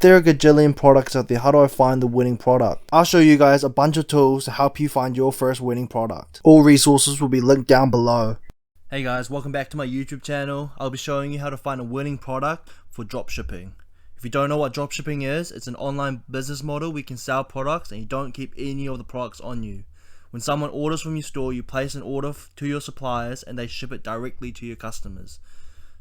There are a gajillion products out there. How do I find the winning product? I'll show you guys a bunch of tools to help you find your first winning product. All resources will be linked down below. Hey guys, welcome back to my YouTube channel. I'll be showing you how to find a winning product for dropshipping. If you don't know what dropshipping is, it's an online business model where you can sell products and you don't keep any of the products on you. When someone orders from your store, you place an order to your suppliers and they ship it directly to your customers.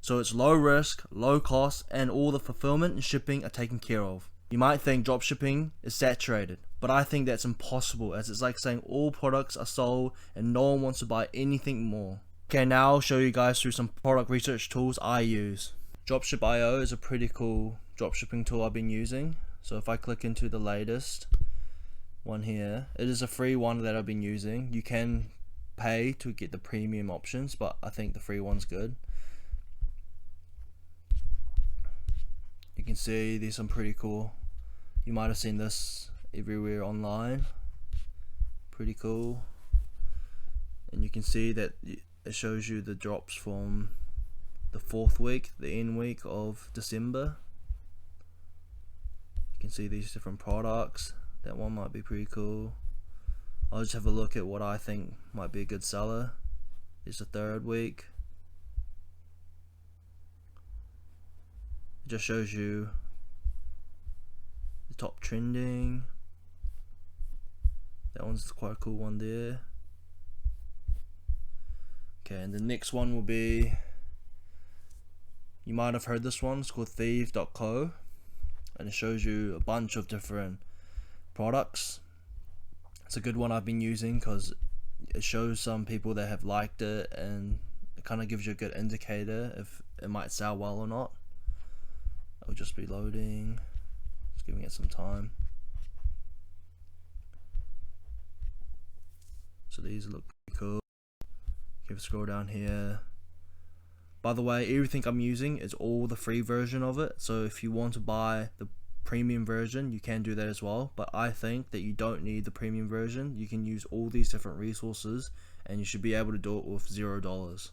So it's low risk, low cost, and all the fulfillment and shipping are taken care of. You might think dropshipping is saturated, but I think that's impossible, as it's like saying all products are sold and no one wants to buy anything more. Okay, now I'll show you guys through some product research tools I use. Dropship.io is a pretty cool dropshipping tool I've been using. So if I click into the latest one here, it is a free one that I've been using. You can pay to get the premium options, but I think the free one's good. You can see there's some pretty cool, you might have seen this everywhere online, pretty cool. And you can see that it shows you the drops from the 4th week, the end week of December. You can see these different products. That one might be pretty cool. I'll just have a look at what I think might be a good seller. There's the 3rd week. It just shows you the top trending. That one's quite a cool one there. Okay, and the next one will be, you might have heard this one, it's called Thieves.co, and it shows you a bunch of different products. It's a good one I've been using because it shows some people that have liked it, and it kind of gives you a good indicator if it might sell well or not. It'll just be loading, just giving it some time. So these look pretty cool. If you scroll down here, by the way, everything I'm using is all the free version of it, so if you want to buy the premium version you can do that as well, but I think that you don't need the premium version. You can use all these different resources and you should be able to do it with $0. As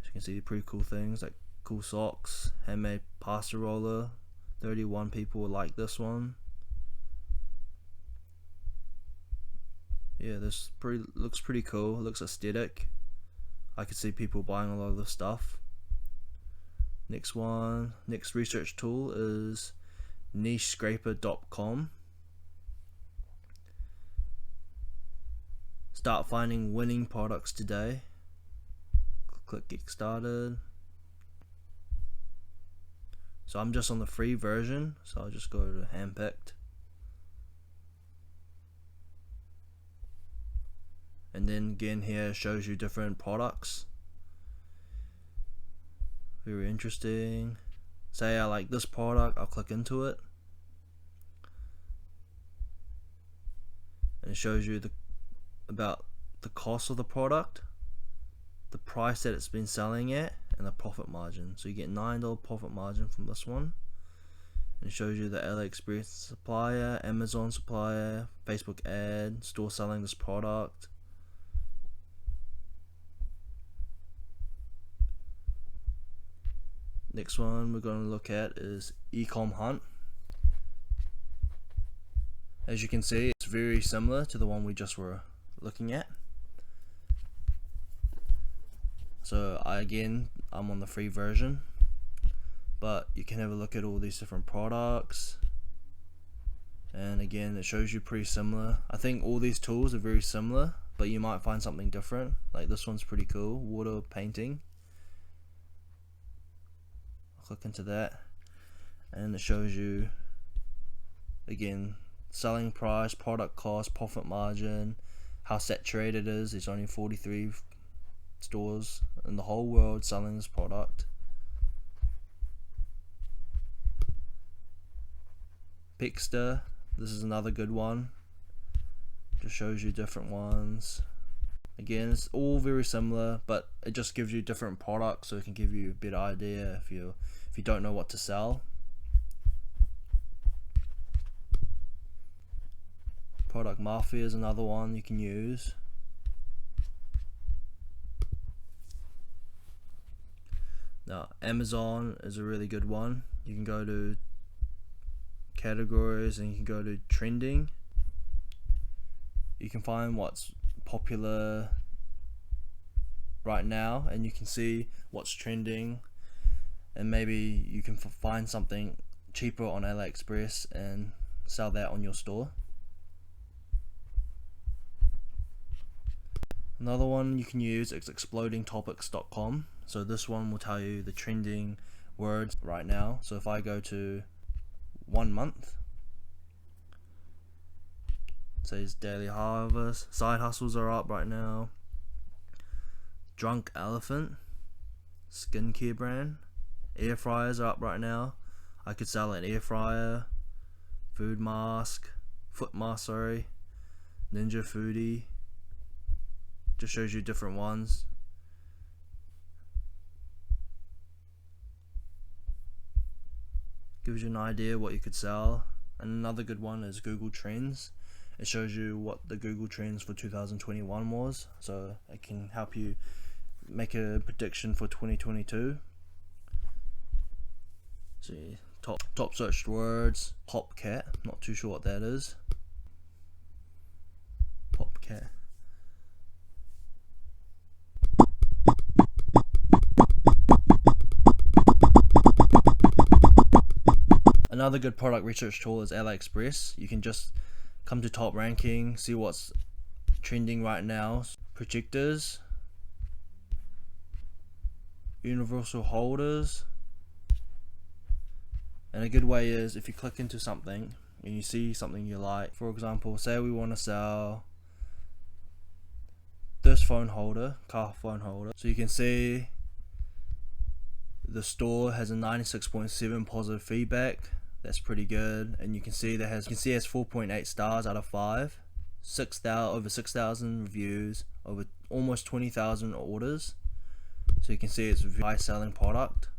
you can see, pretty cool things like cool socks, handmade pasta roller. 31 people like this one. Yeah, this looks pretty cool. It looks aesthetic. I could see people buying a lot of this stuff. Next one, next research tool is nichescraper.com. Start finding winning products today. Click get started. So I'm just on the free version, so I'll just go to handpicked. And then again here shows you different products. Very interesting. Say I like this product, I'll click into it. And it shows you about the cost of the product, the price that it's been selling at, and the profit margin. So you get $9 profit margin from this one. And it shows you the aliexpress supplier, Amazon supplier, Facebook ad, store selling this product. Next one we're going to look at is Ecomhunt. As you can see, it's very similar to the one we just were looking at. So I'm on the free version, but you can have a look at all these different products, and again it shows you pretty similar. I think all these tools are very similar, but you might find something different. Like this one's pretty cool, water painting. Click into that and it shows you again selling price, product cost, profit margin, how saturated it is. There's only 43 stores in the whole world selling this product. Pixter, this is another good one, just shows you different ones. Again, it's all very similar, but it just gives you different products, so it can give you a better idea if you don't know what to sell. Product Mafia is another one you can use. Now, Amazon is a really good one. You can go to categories, and you can go to trending. You can find what's popular right now, and you can see what's trending, and maybe you can find something cheaper on AliExpress and sell that on your store. Another one you can use is explodingtopics.com. So this one will tell you the trending words right now. So if I go to 1 month, it says daily harvest, side hustles are up right now, drunk elephant, skincare brand, air fryers are up right now. I could sell an air fryer, foot mask, sorry, ninja foodie. Just shows you different ones. Gives you an idea what you could sell. And another good one is Google Trends. It shows you what the Google Trends for 2021 was, so it can help you make a prediction for 2022. See, top searched words, Popcat. Not too sure what that is. Popcat. Another good product research tool is AliExpress. You can just come to top ranking, see what's trending right now. Projectors, universal holders. And a good way is if you click into something and you see something you like. For example, say we want to sell this phone holder, car phone holder. So you can see the store has a 96.7 positive feedback. That's pretty good, and you can see it has 4.8 stars out of 5, over 6,000 reviews, over almost 20,000 orders. So you can see it's a high selling product.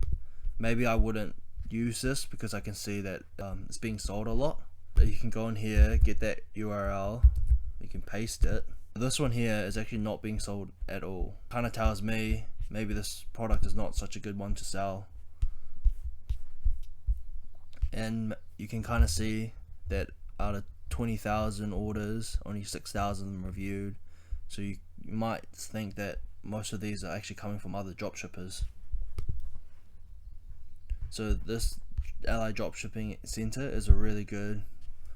Maybe I wouldn't use this because I can see that it's being sold a lot. But you can go in here, get that URL, you can paste it. This one here is actually not being sold at all. Kind of tells me maybe this product is not such a good one to sell. And you can kind of see that out of 20,000 orders, only 6,000 reviewed. So you might think that most of these are actually coming from other dropshippers. So this Ally Dropshipping Center is a really good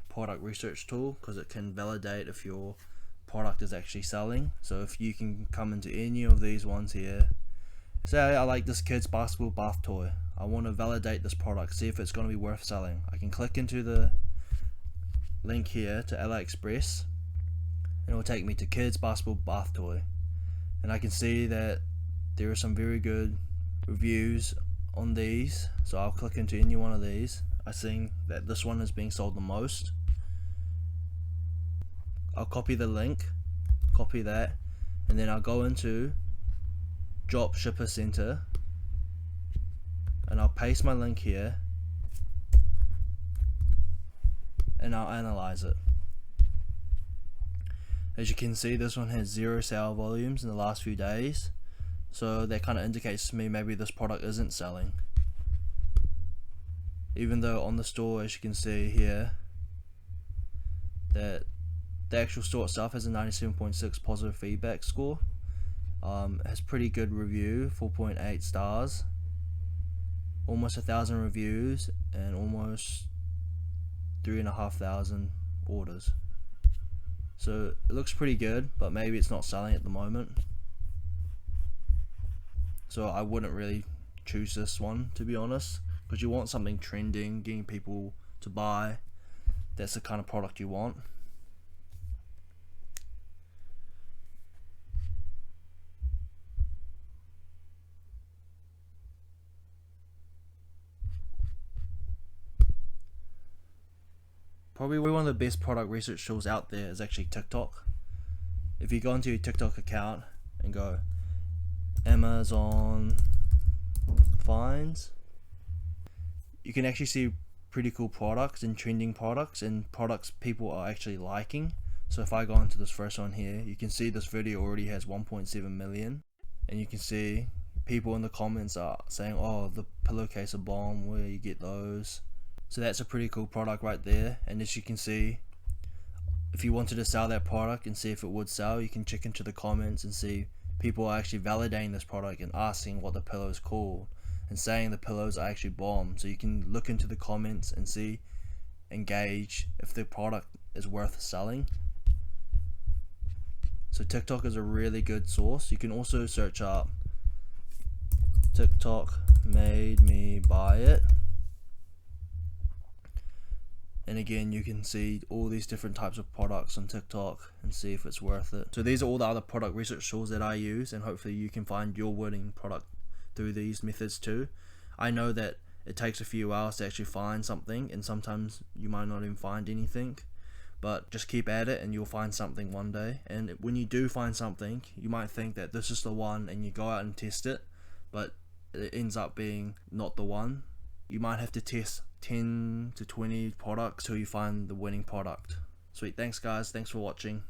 product research tool because it can validate if your product is actually selling. So if you can come into any of these ones here, say I like this kid's basketball bath toy, I want to validate this product, see if it's going to be worth selling. I can click into the link here to AliExpress and it will take me to kids basketball bath toy, and I can see that there are some very good reviews on these. So I'll click into any one of these. I see that this one is being sold the most. I'll copy the link, copy that, and then I'll go into Dropshipper Center and I'll paste my link here and I'll analyze it. As you can see, this one has 0 sale volumes in the last few days, so that kind of indicates to me maybe this product isn't selling, even though on the store, as you can see here, that the actual store itself has a 97.6 positive feedback score. Has pretty good review, 4.8 stars, almost 1,000 reviews, and almost 3,500 orders. So it looks pretty good, but maybe it's not selling at the moment. So I wouldn't really choose this one, to be honest, because you want something trending, getting people to buy. That's the kind of product you want. Probably one of the best product research tools out there is actually TikTok. If you go into your TikTok account and go Amazon finds, you can actually see pretty cool products and trending products and products people are actually liking. So if I go into this first one here, you can see this video already has 1.7 million, and you can see people in the comments are saying, oh, the pillowcase are bomb, where you get those. So that's a pretty cool product right there. And as you can see, if you wanted to sell that product and see if it would sell, you can check into the comments and see people are actually validating this product and asking what the pillow is called and saying the pillows are actually bomb. So you can look into the comments and see and gauge if the product is worth selling. So TikTok is a really good source. You can also search up TikTok made me buy it, and again you can see all these different types of products on TikTok and see if it's worth it. So these are all the other product research tools that I use, and hopefully you can find your winning product through these methods too. I know that it takes a few hours to actually find something, and sometimes you might not even find anything, but just keep at it and you'll find something one day. And when you do find something, you might think that this is the one and you go out and test it, but it ends up being not the one. You might have to test 10 to 20 products till you find the winning product. Sweet, thanks guys, thanks for watching.